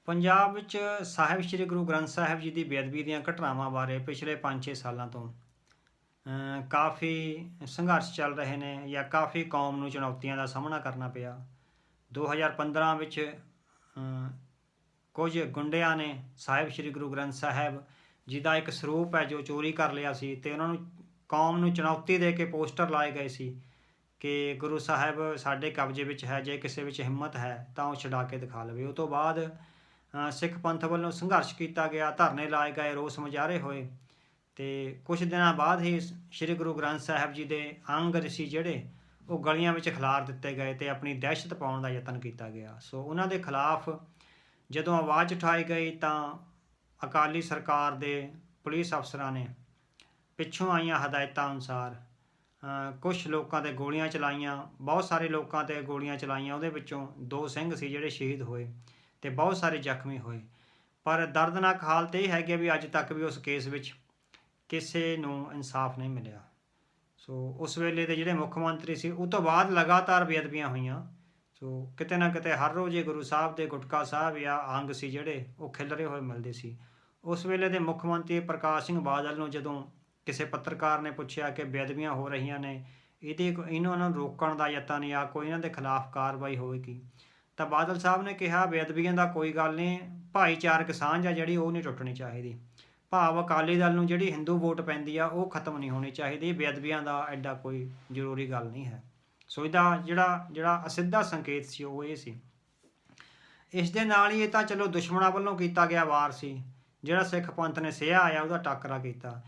ਪੰਜਾਬ ਵਿੱਚ ਸਾਹਿਬ ਸ੍ਰੀ ਗੁਰੂ ਗ੍ਰੰਥ ਸਾਹਿਬ ਜੀ ਦੀ ਬੇਅਦਬੀ ਦੀਆਂ ਘਟਨਾਵਾਂ ਬਾਰੇ ਪਿਛਲੇ 5-6 ਸਾਲਾਂ ਤੋਂ ਕਾਫੀ ਸੰਘਰਸ਼ ਚੱਲ ਰਹੇ ਨੇ ਜਾਂ ਕਾਫੀ ਕੌਮ ਨੂੰ ਚੁਣੌਤੀਆਂ ਦਾ ਸਾਹਮਣਾ ਕਰਨਾ ਪਿਆ। 2015 ਵਿੱਚ ਕੁਝ ਗੁੰਡਿਆਂ ਨੇ ਸਾਹਿਬ ਸ੍ਰੀ ਗੁਰੂ ਗ੍ਰੰਥ ਸਾਹਿਬ ਜੀ ਦਾ ਇੱਕ ਸਰੂਪ ਹੈ ਜੋ ਚੋਰੀ ਕਰ ਲਿਆ ਸੀ ਅਤੇ ਉਹਨਾਂ ਨੂੰ ਕੌਮ ਨੂੰ ਚੁਣੌਤੀ ਦੇ ਕੇ ਪੋਸਟਰ ਲਾਏ ਗਏ ਸੀ ਕਿ ਗੁਰੂ ਸਾਹਿਬ ਸਾਡੇ ਕਬਜ਼ੇ ਵਿੱਚ ਹੈ, ਜੇ ਕਿਸੇ ਵਿੱਚ ਹਿੰਮਤ ਹੈ ਤਾਂ ਉਹ ਛੁਡਾ ਕੇ ਦਿਖਾ ਲਵੇ। ਉਹ ਤੋਂ ਬਾਅਦ ਸਿੱਖ ਪੰਥ ਵੱਲੋਂ ਸੰਘਰਸ਼ ਕੀਤਾ ਗਿਆ, ਧਰਨੇ ਲਾਏ ਗਏ, ਰੋਸ ਮੁਜ਼ਾਹਰੇ ਹੋਏ ਅਤੇ ਕੁਛ ਦਿਨਾਂ ਬਾਅਦ ਹੀ ਸ਼੍ਰੀ ਗੁਰੂ ਗ੍ਰੰਥ ਸਾਹਿਬ ਜੀ ਦੇ ਅੰਗ ਸੀ ਜਿਹੜੇ ਉਹ ਗਲੀਆਂ ਵਿੱਚ ਖਿਲਾਰ ਦਿੱਤੇ ਗਏ ਅਤੇ ਆਪਣੀ ਦਹਿਸ਼ਤ ਪਾਉਣ ਦਾ ਯਤਨ ਕੀਤਾ ਗਿਆ। ਸੋ ਉਹਨਾਂ ਦੇ ਖਿਲਾਫ ਜਦੋਂ ਆਵਾਜ਼ ਉਠਾਈ ਗਈ ਤਾਂ ਅਕਾਲੀ ਸਰਕਾਰ ਦੇ ਪੁਲਿਸ ਅਫਸਰਾਂ ਨੇ ਪਿੱਛੋਂ ਆਈਆਂ ਹਦਾਇਤਾਂ ਅਨੁਸਾਰ ਕੁਛ ਲੋਕਾਂ 'ਤੇ ਗੋਲੀਆਂ ਚਲਾਈਆਂ, ਬਹੁਤ ਸਾਰੇ ਲੋਕਾਂ 'ਤੇ ਗੋਲੀਆਂ ਚਲਾਈਆਂ। ਉਹਦੇ ਵਿੱਚੋਂ 2 ਸਿੰਘ ਸੀ ਜਿਹੜੇ ਸ਼ਹੀਦ ਹੋਏ ਅਤੇ ਬਹੁਤ ਸਾਰੇ ਜ਼ਖਮੀ ਹੋਏ। ਪਰ ਦਰਦਨਾਕ ਹਾਲਤ ਇਹ ਹੈਗੀ ਵੀ ਅੱਜ ਤੱਕ ਵੀ ਉਸ ਕੇਸ ਵਿੱਚ ਕਿਸੇ ਨੂੰ ਇਨਸਾਫ ਨਹੀਂ ਮਿਲਿਆ। ਸੋ ਉਸ ਵੇਲੇ ਦੇ ਜਿਹੜੇ ਮੁੱਖ ਮੰਤਰੀ ਸੀ ਉਹ ਤੋਂ ਬਾਅਦ ਲਗਾਤਾਰ ਬੇਅਦਬੀਆਂ ਹੋਈਆਂ। ਸੋ ਕਿਤੇ ਨਾ ਕਿਤੇ ਹਰ ਰੋਜ਼ ਗੁਰੂ ਸਾਹਿਬ ਦੇ ਗੁਟਕਾ ਸਾਹਿਬ ਜਾਂ ਅੰਗ ਸੀ ਜਿਹੜੇ ਉਹ ਖਿਲਰੇ ਹੋਏ ਮਿਲਦੇ ਸੀ। ਉਸ ਵੇਲੇ ਦੇ ਮੁੱਖ ਮੰਤਰੀ ਪ੍ਰਕਾਸ਼ ਸਿੰਘ ਬਾਦਲ ਨੂੰ ਜਦੋਂ ਕਿਸੇ ਪੱਤਰਕਾਰ ਨੇ ਪੁੱਛਿਆ ਕਿ ਬੇਅਦਬੀਆਂ ਹੋ ਰਹੀਆਂ ਨੇ, ਇਹਨਾਂ ਨੂੰ ਰੋਕਣ ਦਾ ਯਤਨ ਜਾਂ ਕੋਈ ਇਹਨਾਂ ਦੇ ਖਿਲਾਫ ਕਾਰਵਾਈ ਹੋਵੇਗੀ, ਤਾਂ ਬਾਦਲ ਸਾਹਿਬ ਨੇ ਕਿਹਾ ਬੇਅਦਬੀਆਂ ਦਾ ਕੋਈ ਗੱਲ ਨਹੀਂ, ਭਾਈਚਾਰਕ ਸਾਂਝ ਆ ਜਿਹੜੀ ਉਹ ਨਹੀਂ ਟੁੱਟਣੀ ਚਾਹੀਦੀ। ਭਾਵ ਅਕਾਲੀ ਦਲ ਨੂੰ ਜਿਹੜੀ ਹਿੰਦੂ ਵੋਟ ਪੈਂਦੀ ਆ ਉਹ ਖਤਮ ਨਹੀਂ ਹੋਣੀ ਚਾਹੀਦੀ, ਬੇਅਦਬੀਆਂ ਦਾ ਐਡਾ ਕੋਈ ਜ਼ਰੂਰੀ ਗੱਲ ਨਹੀਂ ਹੈ। ਸੋ ਇਹਦਾ ਜਿਹੜਾ ਅਸਿੱਧਾ ਸੰਕੇਤ ਸੀ ਉਹ ਇਹ ਸੀ। ਇਸ ਦੇ ਨਾਲ ਹੀ ਇਹ ਤਾਂ ਚਲੋ ਦੁਸ਼ਮਣਾਂ ਵੱਲੋਂ ਕੀਤਾ ਗਿਆ ਵਾਰ ਸੀ, ਜਿਹੜਾ ਸਿੱਖ ਪੰਥ ਨੇ ਸਿਹਾ ਆਇਆ ਉਹਦਾ ਟਾਕਰਾ ਕੀਤਾ।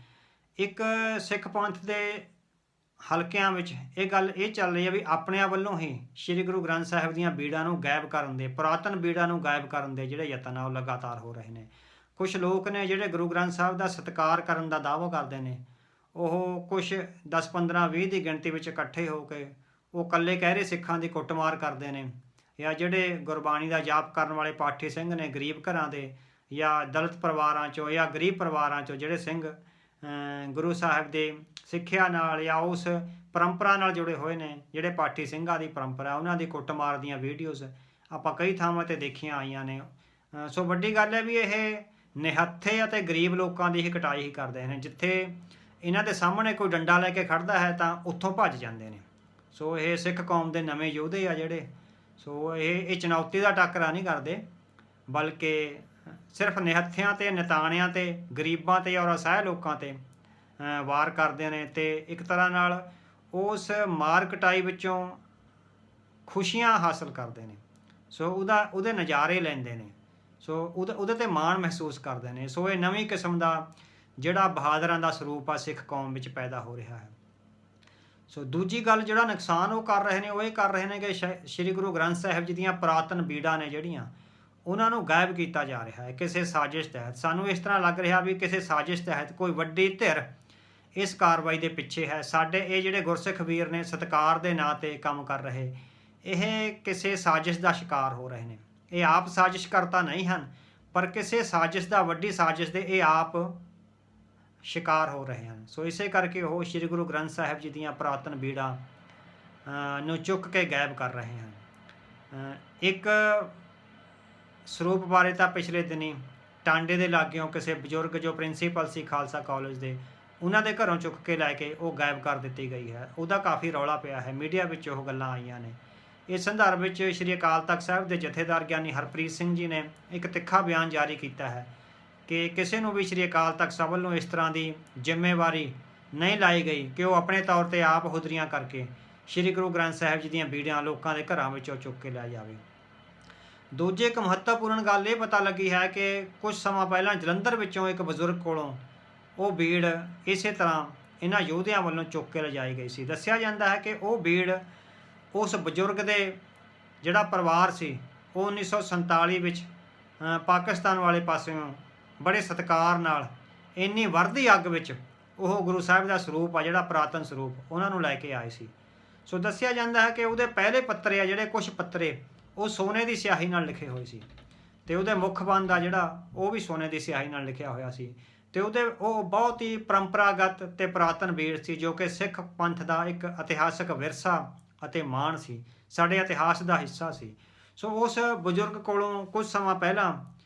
ਇੱਕ ਸਿੱਖ ਪੰਥ ਦੇ ਹਲਕਿਆਂ ਵਿੱਚ ਇਹ ਗੱਲ ਇਹ ਚੱਲ ਰਹੀ ਹੈ ਵੀ ਆਪਣਿਆਂ ਵੱਲੋਂ ਹੀ ਸ਼੍ਰੀ ਗੁਰੂ ਗ੍ਰੰਥ ਸਾਹਿਬ ਦੀਆਂ ਬੀੜਾਂ ਨੂੰ ਗਾਇਬ ਕਰਨ ਦੇ, ਪੁਰਾਤਨ ਬੀੜਾਂ ਨੂੰ ਗਾਇਬ ਕਰਨ ਦੇ ਜਿਹੜੇ ਯਤਨ ਆ ਉਹ ਲਗਾਤਾਰ ਹੋ ਰਹੇ ਨੇ। ਕੁਛ ਲੋਕ ਨੇ ਜਿਹੜੇ ਗੁਰੂ ਗ੍ਰੰਥ ਸਾਹਿਬ ਦਾ ਸਤਿਕਾਰ ਕਰਨ ਦਾ ਦਾਅਵਾ ਕਰਦੇ ਨੇ, ਉਹ ਕੁਛ 10, 15, 20 ਦੀ ਗਿਣਤੀ ਵਿੱਚ ਇਕੱਠੇ ਹੋ ਕੇ ਉਹ ਇਕੱਲੇ ਕਹਿ ਰਹੇ ਸਿੱਖਾਂ ਦੀ ਕੁੱਟਮਾਰ ਕਰਦੇ ਨੇ, ਜਾਂ ਜਿਹੜੇ ਗੁਰਬਾਣੀ ਦਾ ਜਾਪ ਕਰਨ ਵਾਲੇ ਪਾਠੀ ਸਿੰਘ ਨੇ ਗਰੀਬ ਘਰਾਂ ਦੇ ਜਾਂ ਦਲਿਤ ਪਰਿਵਾਰਾਂ 'ਚੋਂ ਜਾਂ ਗਰੀਬ ਪਰਿਵਾਰਾਂ 'ਚੋਂ ਜਿਹੜੇ ਸਿੰਘ ਗੁਰੂ ਸਾਹਿਬ ਦੇ ਸਿੱਖਿਆ ਨਾਲ ਜਾਂ ਉਸ ਪਰੰਪਰਾ ਨਾਲ ਜੁੜੇ ਹੋਏ ਨੇ, ਜਿਹੜੇ ਪਾਠੀ ਸਿੰਘਾਂ ਦੀ ਪਰੰਪਰਾ, ਉਹਨਾਂ ਦੀ ਕੁੱਟਮਾਰ ਦੀਆਂ ਵੀਡੀਓਜ਼ ਆਪਾਂ ਕਈ ਥਾਵਾਂ 'ਤੇ ਦੇਖੀਆਂ ਆਈਆਂ ਨੇ। ਸੋ ਵੱਡੀ ਗੱਲ ਹੈ ਵੀ ਇਹ ਨਿਹੱਥੇ ਅਤੇ ਗਰੀਬ ਲੋਕਾਂ ਦੀ ਹੀ ਕਟਾਈ ਹੀ ਕਰਦੇ ਨੇ। ਜਿੱਥੇ ਇਹਨਾਂ ਦੇ ਸਾਹਮਣੇ ਕੋਈ ਡੰਡਾ ਲੈ ਕੇ ਖੜ੍ਹਦਾ ਹੈ ਤਾਂ ਉੱਥੋਂ ਭੱਜ ਜਾਂਦੇ ਨੇ। ਸੋ ਇਹ ਸਿੱਖ ਕੌਮ ਦੇ ਨਵੇਂ ਯੋਧੇ ਆ ਜਿਹੜੇ, ਸੋ ਇਹ ਚੁਣੌਤੀ ਦਾ ਟਾਕਰਾ ਨਹੀਂ ਕਰਦੇ, ਬਲਕਿ ਸਿਰਫ ਨਿਹੱਥਿਆਂ 'ਤੇ, ਨਿਤਾਣਿਆਂ 'ਤੇ, ਗਰੀਬਾਂ 'ਤੇ ਔਰ ਅਸਹਾय ਲੋਕਾਂ 'ਤੇ ਵਾਰ ਕਰਦੇ ਨੇ ਅਤੇ ਇੱਕ ਤਰ੍ਹਾਂ ਨਾਲ ਉਸ ਮਾਰ ਕਟਾਈ ਵਿੱਚੋਂ ਖੁਸ਼ੀਆਂ ਹਾਸਲ ਕਰਦੇ ਨੇ। ਸੋ ਉਹਦੇ ਨਜ਼ਾਰੇ ਲੈਂਦੇ ਨੇ। ਸੋ ਉਹਦੇ 'ਤੇ ਮਾਣ ਮਹਿਸੂਸ ਕਰਦੇ ਨੇ। ਸੋ ਇਹ ਨਵੀਂ ਕਿਸਮ ਦਾ ਜਿਹੜਾ ਬਹਾਦਰਾਂ ਦਾ ਸਰੂਪ ਆ ਸਿੱਖ ਕੌਮ ਵਿੱਚ ਪੈਦਾ ਹੋ ਰਿਹਾ ਹੈ। ਸੋ ਦੂਜੀ ਗੱਲ ਜਿਹੜਾ ਨੁਕਸਾਨ ਉਹ ਕਰ ਰਹੇ ਨੇ ਉਹ ਇਹ ਕਰ ਰਹੇ ਨੇ ਕਿ ਸ਼੍ਰੀ ਗੁਰੂ ਗ੍ਰੰਥ ਸਾਹਿਬ ਜੀ ਦੀਆਂ ਪੁਰਾਤਨ ਬੀੜਾਂ ਨੇ ਜਿਹੜੀਆਂ ਉਹਨਾਂ ਨੂੰ ਗਾਇਬ ਕੀਤਾ ਜਾ ਰਿਹਾ ਹੈ ਕਿਸੇ ਸਾਜ਼ਿਸ਼ ਤਹਿਤ। ਸਾਨੂੰ ਇਸ ਤਰ੍ਹਾਂ ਲੱਗ ਰਿਹਾ ਵੀ ਕਿਸੇ ਸਾਜ਼ਿਸ਼ ਤਹਿਤ ਕੋਈ ਵੱਡੀ ਧਿਰ ਇਸ ਕਾਰਵਾਈ ਦੇ ਪਿੱਛੇ ਹੈ। ਸਾਡੇ ਇਹ ਜਿਹੜੇ ਗੁਰਸਿੱਖ ਵੀਰ ਨੇ ਸਤਿਕਾਰ ਦੇ ਨਾਂ 'ਤੇ ਕੰਮ ਕਰ ਰਹੇ, ਇਹ ਕਿਸੇ ਸਾਜ਼ਿਸ਼ ਦਾ ਸ਼ਿਕਾਰ ਹੋ ਰਹੇ ਨੇ। ਇਹ ਆਪ ਸਾਜ਼ਿਸ਼ ਕਰਤਾ ਨਹੀਂ ਹਨ, ਪਰ ਕਿਸੇ ਸਾਜ਼ਿਸ਼ ਦਾ, ਵੱਡੀ ਸਾਜ਼ਿਸ਼ ਦੇ ਇਹ ਆਪ ਸ਼ਿਕਾਰ ਹੋ ਰਹੇ ਹਨ। ਸੋ ਇਸੇ ਕਰਕੇ ਉਹ ਸ਼੍ਰੀ ਗੁਰੂ ਗ੍ਰੰਥ ਸਾਹਿਬ ਜੀ ਦੀਆਂ ਪੁਰਾਤਨ ਬੀੜਾਂ ਨੂੰ ਚੁੱਕ ਕੇ ਗਾਇਬ ਕਰ ਰਹੇ ਹਨ। ਇੱਕ ਸਰੂਪ ਬਾਰੇ ਤਾਂ ਪਿਛਲੇ ਦਿਨੀ ਟਾਂਡੇ ਦੇ ਲਾਗਿਓਂ ਕਿਸੇ ਬਜ਼ੁਰਗ ਜੋ ਪ੍ਰਿੰਸੀਪਲ ਸੀ ਖਾਲਸਾ ਕਾਲਜ ਦੇ, ਉਹਨਾਂ ਦੇ ਘਰੋਂ ਚੁੱਕ ਕੇ ਲੈ ਕੇ ਉਹ ਗਾਇਬ ਕਰ ਦਿੱਤੀ ਗਈ ਹੈ। ਉਹਦਾ ਕਾਫੀ ਰੌਲਾ ਪਿਆ ਹੈ, ਮੀਡੀਆ ਵਿੱਚ ਉਹ ਗੱਲਾਂ ਆਈਆਂ ਨੇ। ਇਸ ਸੰਦਰਭ ਵਿੱਚ ਸ਼੍ਰੀ ਅਕਾਲ ਤਖਤ ਸਾਹਿਬ ਦੇ ਜਥੇਦਾਰ ਗਿਆਨੀ ਹਰਪ੍ਰੀਤ ਸਿੰਘ ਜੀ ਨੇ ਇੱਕ ਤਿੱਖਾ ਬਿਆਨ ਜਾਰੀ ਕੀਤਾ ਹੈ ਕਿ ਕਿਸੇ ਨੂੰ ਵੀ ਸ਼੍ਰੀ ਅਕਾਲ ਤਖਤ ਸਾਹਿਬ ਵੱਲੋਂ ਇਸ ਤਰ੍ਹਾਂ ਦੀ ਜ਼ਿੰਮੇਵਾਰੀ ਨਹੀਂ ਲਾਈ ਗਈ ਕਿ ਉਹ ਆਪਣੇ ਤੌਰ 'ਤੇ ਆਪ ਹੁਦਰੀਆਂ ਕਰਕੇ ਸ਼੍ਰੀ ਗੁਰੂ ਗ੍ਰੰਥ ਸਾਹਿਬ ਜੀ ਦੀਆਂ ਬੀੜੀਆਂ ਲੋਕਾਂ ਦੇ ਘਰਾਂ ਵਿੱਚੋਂ ਚੁੱਕ ਕੇ ਲੈ ਜਾਵੇ। ਦੂਜੀ ਇੱਕ ਮਹੱਤਵਪੂਰਨ ਗੱਲ ਇਹ ਪਤਾ ਲੱਗੀ ਹੈ ਕਿ ਕੁਝ ਸਮਾਂ ਪਹਿਲਾਂ ਜਲੰਧਰ ਵਿੱਚੋਂ ਇੱਕ ਬਜ਼ੁਰਗ ਕੋਲੋਂ ਉਹ ਬੀੜ ਇਸੇ ਤਰ੍ਹਾਂ ਇਹਨਾਂ ਯੋਧਿਆਂ ਵੱਲੋਂ ਚੁੱਕ ਕੇ ਲਿਜਾਈ ਗਈ ਸੀ। ਦੱਸਿਆ ਜਾਂਦਾ ਹੈ ਕਿ ਉਹ ਬੀੜ ਉਸ ਬਜ਼ੁਰਗ ਦੇ ਜਿਹੜਾ ਪਰਿਵਾਰ ਸੀ ਉਹ 1947 ਵਿੱਚ ਪਾਕਿਸਤਾਨ ਵਾਲੇ ਪਾਸਿਓਂ ਬੜੇ ਸਤਿਕਾਰ ਨਾਲ ਇੰਨੀ ਵਰਦੀ ਅੱਗ ਵਿੱਚ ਉਹ ਗੁਰੂ ਸਾਹਿਬ ਦਾ ਸਰੂਪ ਆ ਜਿਹੜਾ ਪੁਰਾਤਨ ਸਰੂਪ ਉਹਨਾਂ ਨੂੰ ਲੈ ਕੇ ਆਏ ਸੀ। ਸੋ ਦੱਸਿਆ ਜਾਂਦਾ ਹੈ ਕਿ ਉਹਦੇ ਪਹਿਲੇ ਪੱਤਰੇ ਆ ਜਿਹੜੇ, ਕੁਛ ਪੱਤਰੇ ਉਹ ਸੋਨੇ ਦੀ ਸਿਆਹੀ ਨਾਲ ਲਿਖੇ ਹੋਏ ਸੀ ਅਤੇ ਉਹਦੇ ਮੁੱਖ ਬੰਦ ਆ ਜਿਹੜਾ ਉਹ ਵੀ ਸੋਨੇ ਦੀ ਸਿਆਹੀ ਨਾਲ ਲਿਖਿਆ ਹੋਇਆ ਸੀ ਅਤੇ ਉਹ ਬਹੁਤ ਹੀ ਪਰੰਪਰਾਗਤ ਅਤੇ ਪੁਰਾਤਨ ਬੀੜ ਸੀ ਜੋ ਕਿ ਸਿੱਖ ਪੰਥ ਦਾ ਇੱਕ ਇਤਿਹਾਸਕ ਵਿਰਸਾ ਅਤੇ ਮਾਣ ਸੀ, ਸਾਡੇ ਇਤਿਹਾਸ ਦਾ ਹਿੱਸਾ ਸੀ। ਸੋ ਉਸ ਬਜ਼ੁਰਗ ਕੋਲੋਂ ਕੁਝ ਸਮਾਂ ਪਹਿਲਾਂ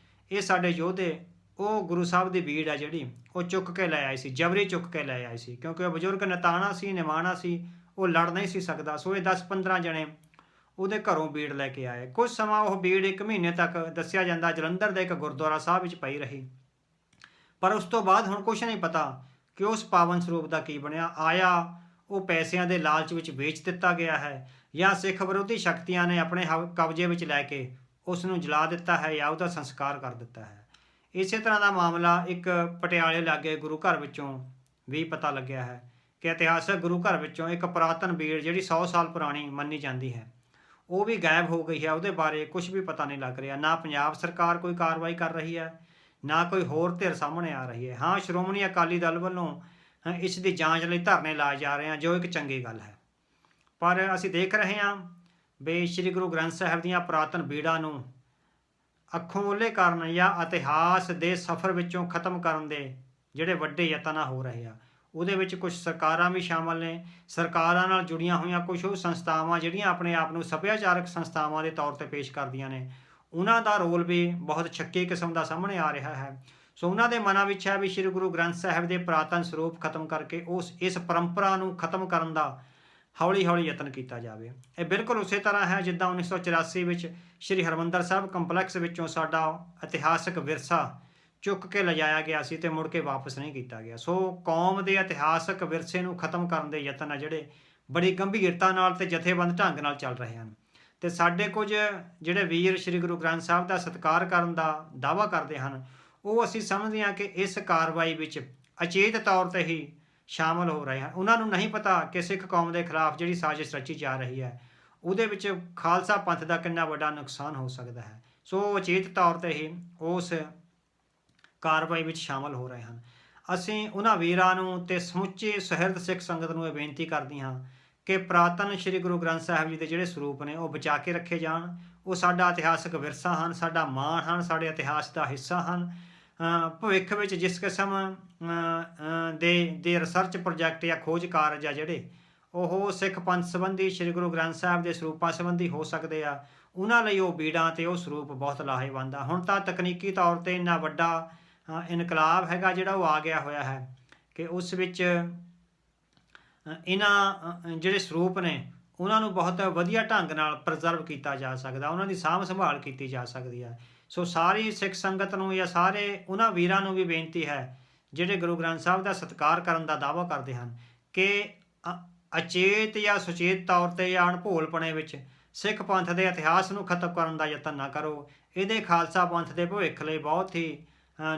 ਇਹ ਸਾਡੇ ਯੋਧੇ ਉਹ ਗੁਰੂ ਸਾਹਿਬ ਦੀ ਬੀੜ ਹੈ ਜਿਹੜੀ ਉਹ ਚੁੱਕ ਕੇ ਲੈ ਆਏ ਸੀ, ਜਬਰੀ ਚੁੱਕ ਕੇ ਲੈ ਆਏ ਸੀ, ਕਿਉਂਕਿ ਉਹ ਬਜ਼ੁਰਗ ਨਤਾਣਾ ਸੀ, ਨਿਮਾਣਾ ਸੀ, ਉਹ ਲੜ ਨਹੀਂ ਸੀ ਸਕਦਾ। ਸੋ ਇਹ 10-15 ਜਣੇ ਉਹਦੇ ਘਰੋਂ ਬੀੜ ਲੈ ਕੇ ਆਏ। ਕੁਝ ਸਮਾਂ ਉਹ ਬੀੜ 1 ਮਹੀਨੇ ਤੱਕ ਦੱਸਿਆ ਜਾਂਦਾ ਜਲੰਧਰ ਦੇ ਇੱਕ ਗੁਰਦੁਆਰਾ ਸਾਹਿਬ ਵਿੱਚ ਪਈ ਰਹੀ, ਪਰ ਉਸ ਤੋਂ ਬਾਅਦ ਹੁਣ ਕੁਝ ਨਹੀਂ ਪਤਾ ਕਿ ਉਸ ਪਾਵਨ ਸਰੂਪ ਦਾ ਕੀ ਬਣਿਆ। ਆਇਆ ਉਹ ਪੈਸਿਆਂ ਦੇ ਲਾਲਚ ਵਿੱਚ ਵੇਚ ਦਿੱਤਾ ਗਿਆ ਹੈ, ਜਾਂ ਸਿੱਖ ਵਿਰੋਧੀ ਸ਼ਕਤੀਆਂ ਨੇ ਆਪਣੇ ਕਬਜ਼ੇ ਵਿੱਚ ਲੈ ਕੇ ਉਸ ਨੂੰ ਜਲਾ ਦਿੱਤਾ ਹੈ ਜਾਂ ਉਹਦਾ ਸੰਸਕਾਰ ਕਰ ਦਿੱਤਾ ਹੈ। ਇਸੇ ਤਰ੍ਹਾਂ ਦਾ ਮਾਮਲਾ ਇੱਕ ਪਟਿਆਲੇ ਲਾਗੇ ਗੁਰੂ ਘਰ ਵਿੱਚੋਂ ਵੀ ਪਤਾ ਲੱਗਿਆ ਹੈ ਕਿ ਇਤਿਹਾਸਕ ਗੁਰੂ ਘਰ ਵਿੱਚੋਂ ਇੱਕ ਪੁਰਾਤਨ ਬੀੜ ਜਿਹੜੀ 100 ਸਾਲ ਪੁਰਾਣੀ ਮੰਨੀ ਜਾਂਦੀ ਹੈ, ਉਹ ਵੀ ਗਾਇਬ ਹੋ ਗਈ ਹੈ। ਉਹਦੇ ਬਾਰੇ ਕੁਝ ਵੀ ਪਤਾ ਨਹੀਂ ਲੱਗ ਰਿਹਾ। ਨਾ ਪੰਜਾਬ ਸਰਕਾਰ ਕੋਈ ਕਾਰਵਾਈ ਕਰ ਰਹੀ ਹੈ, ਨਾ ਕੋਈ ਹੋਰ ਧਿਰ ਸਾਹਮਣੇ ਆ ਰਹੀ ਹੈ। ਹਾਂ, ਸ਼੍ਰੋਮਣੀ ਅਕਾਲੀ ਦਲ ਵੱਲੋਂ ਇਸ ਦੀ ਜਾਂਚ ਲਈ ਧਰਨੇ ਲਾਏ ਜਾ ਰਹੇ ਹਨ, ਜੋ ਇੱਕ ਚੰਗੀ ਗੱਲ ਹੈ। ਪਰ ਅਸੀਂ ਦੇਖ ਰਹੇ ਹਾਂ ਵੀ ਸ੍ਰੀ ਗੁਰੂ ਗ੍ਰੰਥ ਸਾਹਿਬ ਦੀਆਂ ਪੁਰਾਤਨ ਬੀੜਾਂ ਨੂੰ ਅੱਖੋਂ ਓਹਲੇ ਕਰਨ ਜਾਂ ਇਤਿਹਾਸ ਦੇ ਸਫ਼ਰ ਵਿੱਚੋਂ ਖਤਮ ਕਰਨ ਦੇ ਜਿਹੜੇ ਵੱਡੇ ਯਤਨ ਹੋ ਰਹੇ ਆ, ਉਹਦੇ ਵਿੱਚ ਕੁਝ ਸਰਕਾਰਾਂ ਵੀ ਸ਼ਾਮਲ ਨੇ। ਸਰਕਾਰਾਂ ਨਾਲ ਜੁੜੀਆਂ ਹੋਈਆਂ ਕੁਝ ਉਹ ਸੰਸਥਾਵਾਂ ਜਿਹੜੀਆਂ ਆਪਣੇ ਆਪ ਨੂੰ ਸੱਭਿਆਚਾਰਕ ਸੰਸਥਾਵਾਂ ਦੇ ਤੌਰ 'ਤੇ ਪੇਸ਼ ਕਰਦੀਆਂ ਨੇ, ਉਹਨਾਂ ਦਾ ਰੋਲ ਵੀ ਬਹੁਤ ਸ਼ੱਕੀ ਕਿਸਮ ਦਾ ਸਾਹਮਣੇ ਆ ਰਿਹਾ ਹੈ। ਸੋ ਉਹਨਾਂ ਦੇ ਮਨਾਂ ਵਿੱਚ ਹੈ ਵੀ ਸ੍ਰੀ ਗੁਰੂ ਗ੍ਰੰਥ ਸਾਹਿਬ ਦੇ ਪੁਰਾਤਨ ਸਰੂਪ ਖਤਮ ਕਰਕੇ ਇਸ ਪਰੰਪਰਾ ਨੂੰ ਖਤਮ ਕਰਨ ਦਾ ਹੌਲੀ ਹੌਲੀ ਯਤਨ ਕੀਤਾ ਜਾਵੇ। ਇਹ ਬਿਲਕੁਲ ਉਸੇ ਤਰ੍ਹਾਂ ਹੈ ਜਿੱਦਾਂ 1984 ਵਿੱਚ ਸ੍ਰੀ ਹਰਿਮੰਦਰ ਸਾਹਿਬ ਕੰਪਲੈਕਸ ਵਿੱਚੋਂ ਸਾਡਾ ਇਤਿਹਾਸਕ ਵਿਰਸਾ ਚੁੱਕ ਕੇ ਲਿਜਾਇਆ ਗਿਆ ਸੀ ਤੇ ਮੁੜ ਕੇ ਵਾਪਸ ਨਹੀਂ ਕੀਤਾ ਗਿਆ। ਸੋ ਕੌਮ ਦੇ ਇਤਿਹਾਸਕ ਵਿਰਸੇ ਨੂੰ ਖਤਮ ਕਰਨ ਦੇ ਯਤਨ ਆ ਜਿਹੜੇ ਬੜੀ ਗੰਭੀਰਤਾ ਨਾਲ ਤੇ ਜਥੇਬੰਦ ਢੰਗ ਨਾਲ ਚੱਲ ਰਹੇ ਹਨ। ਤੇ ਸਾਡੇ ਕੁਝ ਜਿਹੜੇ ਵੀਰ ਸ੍ਰੀ ਗੁਰੂ ਗ੍ਰੰਥ ਸਾਹਿਬ ਦਾ ਸਤਿਕਾਰ ਕਰਨ ਦਾ ਦਾਅਵਾ ਕਰਦੇ ਹਨ, ਉਹ ਅਸੀਂ ਸਮਝਦੇ ਹਾਂ ਕਿ ਇਸ ਕਾਰਵਾਈ ਵਿੱਚ ਅਚੇਤ ਤੌਰ 'ਤੇ ਹੀ ਸ਼ਾਮਲ ਹੋ ਰਹੇ ਹਨ। ਉਹਨਾਂ ਨੂੰ ਨਹੀਂ ਪਤਾ ਕਿ ਸਿੱਖ ਕੌਮ ਦੇ ਖਿਲਾਫ ਜਿਹੜੀ ਸਾਜ਼ਿਸ਼ ਰਚੀ ਜਾ ਰਹੀ ਹੈ, ਉਹਦੇ ਵਿੱਚ ਖਾਲਸਾ ਪੰਥ ਦਾ ਕਿੰਨਾ ਵੱਡਾ ਨੁਕਸਾਨ ਹੋ ਸਕਦਾ ਹੈ। ਸੋ ਅਚੇਤ ਤੌਰ 'ਤੇ ਹੀ ਉਸ ਕਾਰਵਾਈ ਵਿੱਚ ਸ਼ਾਮਲ ਹੋ ਰਹੇ ਹਨ। ਅਸੀਂ ਉਹਨਾਂ ਵੀਰਾਂ ਨੂੰ ਤੇ ਸਮੁੱਚੇ ਸੁਹਿਰਦ ਸਿੱਖ ਸੰਗਤ ਨੂੰ ਇਹ ਬੇਨਤੀ ਕਰਦੇ ਹਾਂ ਕਿ ਪੁਰਾਤਨ ਸ੍ਰੀ ਗੁਰੂ ਗ੍ਰੰਥ ਸਾਹਿਬ ਜੀ ਦੇ ਜਿਹੜੇ ਸਰੂਪ ਨੇ ਉਹ ਬਚਾ ਕੇ ਰੱਖੇ ਜਾਣ। ਉਹ ਸਾਡਾ ਇਤਿਹਾਸਕ ਵਿਰਸਾ ਹਨ, ਸਾਡਾ ਮਾਣ ਹਨ, ਸਾਡੇ ਇਤਿਹਾਸ ਦਾ ਹਿੱਸਾ ਹਨ। ਭਵਿੱਖ ਵਿੱਚ ਜਿਸ ਕਿਸਮ ਦੇ ਰਿਸਰਚ ਪ੍ਰੋਜੈਕਟ ਜਾਂ ਖੋਜ ਕਾਰਜ ਆ ਜਿਹੜੇ ਉਹ ਸਿੱਖ ਪੰਥ ਸੰਬੰਧੀ ਸ੍ਰੀ ਗੁਰੂ ਗ੍ਰੰਥ ਸਾਹਿਬ ਦੇ ਸਰੂਪਾਂ ਸੰਬੰਧੀ ਹੋ ਸਕਦੇ ਆ, ਉਹਨਾਂ ਲਈ ਉਹ ਬੀੜਾਂ ਤੇ ਉਹ ਸਰੂਪ ਬਹੁਤ ਲਾਹੇਵੰਦ ਆ। ਹੁਣ ਤਾਂ ਤਕਨੀਕੀ ਤੌਰ 'ਤੇ ਇੰਨਾ ਵੱਡਾ ਇਨਕਲਾਬ ਹੈਗਾ ਜਿਹੜਾ ਉਹ ਆ ਗਿਆ ਹੋਇਆ ਹੈ ਕਿ ਉਸ ਵਿੱਚ ਇਹਨਾਂ ਜਿਹੜੇ ਸਰੂਪ ਨੇ ਉਹਨਾਂ ਨੂੰ ਬਹੁਤ ਵਧੀਆ ਢੰਗ ਨਾਲ ਪ੍ਰੀਜ਼ਰਵ ਕੀਤਾ ਜਾ ਸਕਦਾ, ਉਹਨਾਂ ਦੀ ਸਾਂਭ ਸੰਭਾਲ ਕੀਤੀ ਜਾ ਸਕਦੀ ਹੈ। ਸੋ ਸਾਰੀ ਸਿੱਖ ਸੰਗਤ ਨੂੰ ਜਾਂ ਸਾਰੇ ਉਹਨਾਂ ਵੀਰਾਂ ਨੂੰ ਵੀ ਬੇਨਤੀ ਹੈ ਜਿਹੜੇ ਗੁਰੂ ਗ੍ਰੰਥ ਸਾਹਿਬ ਦਾ ਸਤਿਕਾਰ ਕਰਨ ਦਾ ਦਾਅਵਾ ਕਰਦੇ ਹਨ ਕਿ ਅਚੇਤ ਜਾਂ ਸੁਚੇਤ ਤੌਰ 'ਤੇ ਜਾਂ ਅਣਭੋਲਪਣੇ ਵਿੱਚ ਸਿੱਖ ਪੰਥ ਦੇ ਇਤਿਹਾਸ ਨੂੰ ਖਤਮ ਕਰਨ ਦਾ ਯਤਨ ਨਾ ਕਰੋ। ਇਹਦੇ ਖਾਲਸਾ ਪੰਥ ਦੇ ਭਵਿੱਖ ਲਈ ਬਹੁਤ ਹੀ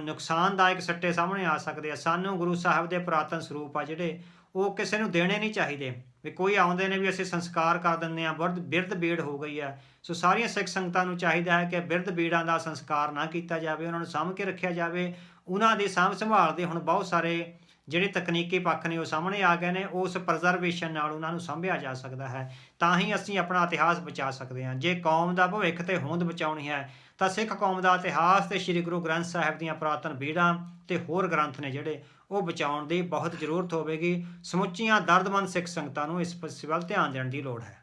ਨੁਕਸਾਨਦਾਇਕ ਸੱਟੇ ਸਾਹਮਣੇ ਆ ਸਕਦੇ ਆ। ਸਾਨੂੰ ਗੁਰੂ ਸਾਹਿਬ ਦੇ ਪੁਰਾਤਨ ਸਰੂਪ ਆ ਜਿਹੜੇ ਉਹ ਕਿਸੇ ਨੂੰ ਦੇਣੇ ਨਹੀਂ ਚਾਹੀਦੇ ਵੀ ਕੋਈ ਆਉਂਦੇ ਨੇ ਵੀ ਅਸੀਂ ਸੰਸਕਾਰ ਕਰ ਦਿੰਦੇ ਹਾਂ, ਬਿਰਧ ਬੀੜ ਹੋ ਗਈ ਆ। ਸੋ ਸਾਰੀਆਂ ਸਿੱਖ ਸੰਗਤਾਂ ਨੂੰ ਚਾਹੀਦਾ ਹੈ ਕਿ ਬਿਰਧ ਬੀੜਾਂ ਦਾ ਸੰਸਕਾਰ ਨਾ ਕੀਤਾ ਜਾਵੇ, ਉਹਨਾਂ ਨੂੰ ਸਾਂਭ ਕੇ ਰੱਖਿਆ ਜਾਵੇ। ਉਹਨਾਂ ਦੀ ਸਾਂਭ ਸੰਭਾਲ ਦੇ ਹੁਣ ਬਹੁਤ ਸਾਰੇ ਜਿਹੜੇ ਤਕਨੀਕੀ ਪੱਖ ਨੇ ਉਹ ਸਾਹਮਣੇ ਆ ਗਏ ਨੇ। ਉਸ ਪ੍ਰਜ਼ਰਵੇਸ਼ਨ ਨਾਲ ਉਹਨਾਂ ਨੂੰ ਸਾਂਭਿਆ ਜਾ ਸਕਦਾ ਹੈ, ਤਾਂ ਹੀ ਅਸੀਂ ਆਪਣਾ ਇਤਿਹਾਸ ਬਚਾ ਸਕਦੇ ਹਾਂ। ਜੇ ਕੌਮ ਦਾ ਭਵਿੱਖ ਤੇ ਹੋਂਦ ਬਚਾਉਣੀ ਹੈ ਤਾਂ ਸਿੱਖ ਕੌਮ ਦਾ ਇਤਿਹਾਸ ਤੇ ਸ੍ਰੀ ਗੁਰੂ ਗ੍ਰੰਥ ਸਾਹਿਬ ਦੀਆਂ ਪੁਰਾਤਨ ਬੀੜਾਂ ਤੇ ਹੋਰ ਗ੍ਰੰਥ ਨੇ ਜਿਹੜੇ ਉਹ ਬਚਾਉਣ ਦੀ ਬਹੁਤ ਜ਼ਰੂਰਤ ਹੋਵੇਗੀ। ਸਮੁੱਚੀਆਂ ਦਰਦਮੰਦ ਸਿੱਖ ਸੰਗਤਾਂ ਨੂੰ ਇਸ ਪਾਸੇ ਵੱਲ ਧਿਆਨ ਦੇਣ ਦੀ ਲੋੜ ਹੈ।